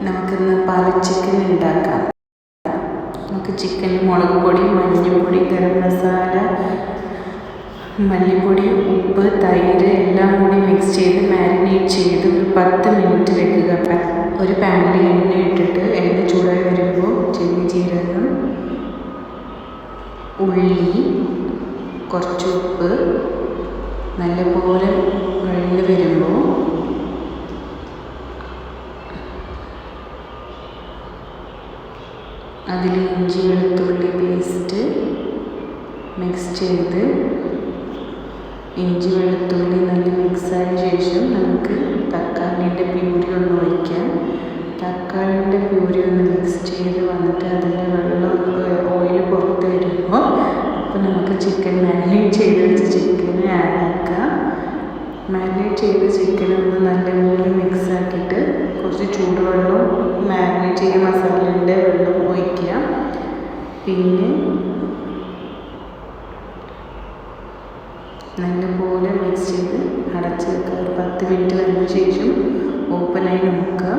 നമുക്കിന്ന് പാലക് ചിക്കൻ ഉണ്ടാക്കാം. നമുക്ക് ചിക്കനിൽ മുളക് പൊടി, മഞ്ഞൾപ്പൊടി, ഗരം മസാല, മല്ലിപ്പൊടി, ഉപ്പ്, തൈര് എല്ലാം കൂടി മിക്സ് ചെയ്ത് മാരിനേറ്റ് ചെയ്ത് ഒരു 10 മിനിറ്റ് വെക്കുക. ഒരു പാനിൽ എണ്ണ ഇട്ടിട്ട് എണ്ണ ചൂടായി വരുമ്പോൾ ചെറിയ ജീരകം, ഉള്ളി, കുറച്ച് ഉപ്പ് നല്ലപോലെ വഴണ്ട് വരുമ്പോൾ അതിൽ ഇഞ്ചി വെളുത്തുള്ളി പേസ്റ്റ് മിക്സ് ചെയ്ത് ഇഞ്ചി വെളുത്തുള്ളി നല്ല മിക്സായ ശേഷം നമുക്ക് തക്കാളിൻ്റെ പ്യൂരി ഒന്ന് ഒഴിക്കാം. തക്കാളിൻ്റെ പ്യൂരി ഒന്ന് മിക്സ് ചെയ്ത് വന്നിട്ട് അതിൻ്റെ വെള്ളം ഓയിൽ പുറത്ത് വരുമ്പോൾ അപ്പോൾ നമുക്ക് ചിക്കൻ മാരിനേറ്റ് ചെയ്ത് വെച്ച ചിക്കൻ ആഡ് ആക്കാം. മാരിനേറ്റ് ചെയ്ത ചിക്കൻ ഒന്ന് നല്ലപോലെ മിക്സ് ആക്കിയിട്ട് കുറച്ച് ചൂടുവെള്ളവും മാരിനേറ്റ് ചെയ്ത മസാലേൻ്റെ വെള്ളം ഒഴിക്കുക. പിന്നെ നല്ലപോലെ മിക്സ് ചെയ്ത് അടച്ച് വെക്കുക. ഒരു 10 മിനിറ്റ് കഴിഞ്ഞ ശേഷം ഓപ്പണായി നോക്കുക.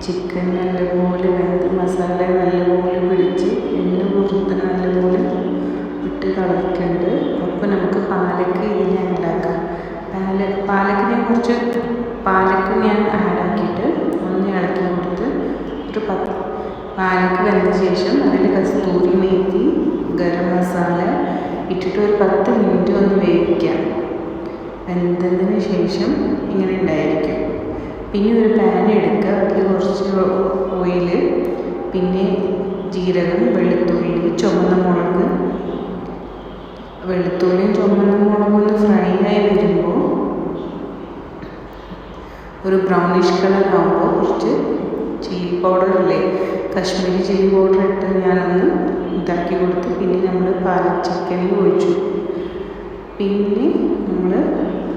ചിക്കൻ നല്ലപോലെ വെന്ത് മസാല നല്ലപോലെ പിടിച്ച് എണ്ണ പുറത്ത് നല്ലപോലെ ഇട്ട് കളക്കുന്നുണ്ട്. അപ്പോൾ നമുക്ക് പാലക്ക് ഇതിനെ ഉണ്ടാക്കാം. പാലക്ക് ഞാൻ ആഡാക്കിയിട്ട് ഒന്ന് ഇളക്കി കൊടുത്ത് ഒരു പാലക്ക് വെന്ത ശേഷം അതിൽ കസ്തൂരി മേത്തി, ഗരം മസാല ഇട്ടിട്ട് ഒരു 10 മിനിറ്റ് ഒന്ന് വേവിക്കാം. വെന്തതിന് ശേഷം ഇങ്ങനെ ഉണ്ടായിരിക്കും. പിന്നെ ഒരു പാൻ എടുക്കുക, അതിൽ കുറച്ച് ഓയിൽ, പിന്നെ ജീരകം, വെളുത്തുള്ളി, ചുവന്ന മുളക്. വെളുത്തുള്ളിയും ചുവന്ന മുളകും ഒന്ന് ഫ്രൈ ആയി വരുമ്പോൾ ഒരു ബ്രൗണിഷ് കളർ ആകുമ്പോൾ കുറച്ച് ചില്ലി പൗഡർ ഇല്ലേ, കശ്മീരി ചില്ലി പൗഡർ ഇട്ട് ഞാനൊന്ന് ഇതാക്കി കൊടുത്ത് പിന്നെ നമ്മൾ പാലക് ചിക്കനിൽ ഒഴിച്ചു. പിന്നെ നമ്മൾ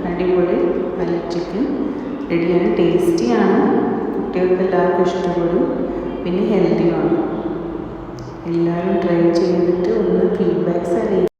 അടിപൊളി പാലക് ചിക്കൻ റെഡിയാണ്. ടേസ്റ്റിയാണ്, കുട്ടികൾക്ക് എല്ലാവർക്കും ഇഷ്ടപ്പെടും, പിന്നെ ഹെൽത്തിയുമാണ്. എല്ലാവരും ട്രൈ ചെയ്തിട്ട് ഒന്ന് ഫീഡ്ബാക്ക്സ് അറിയിക്കും.